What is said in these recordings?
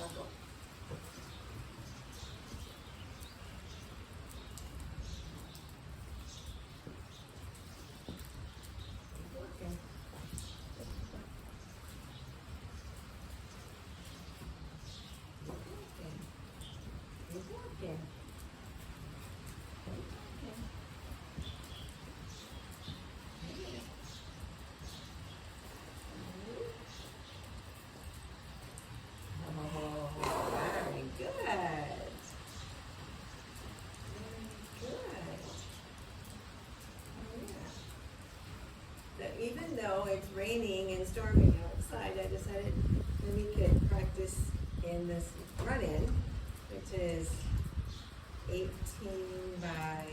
muscle. Okay. Keep working. Oh, very good. Very good. Oh, yeah. So even though it's raining and storming outside, I decided that we could practice in this run-in, which is 18 by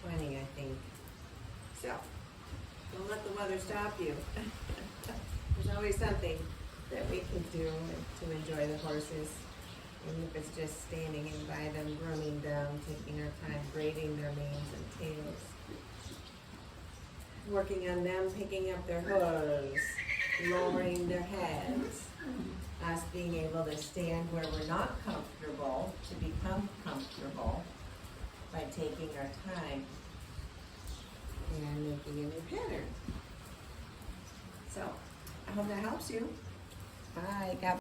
20, I think. So, don't let the weather stop you. There's always something that we can do to enjoy the horses. Even if it's just standing in by them, grooming them, taking our time, braiding their manes and tails. Working on them, picking up their hooves, lowering their heads. Us being able to stand where we're not comfortable to become comfortable by taking our time and making a new pattern. So, I hope that helps you. Bye. God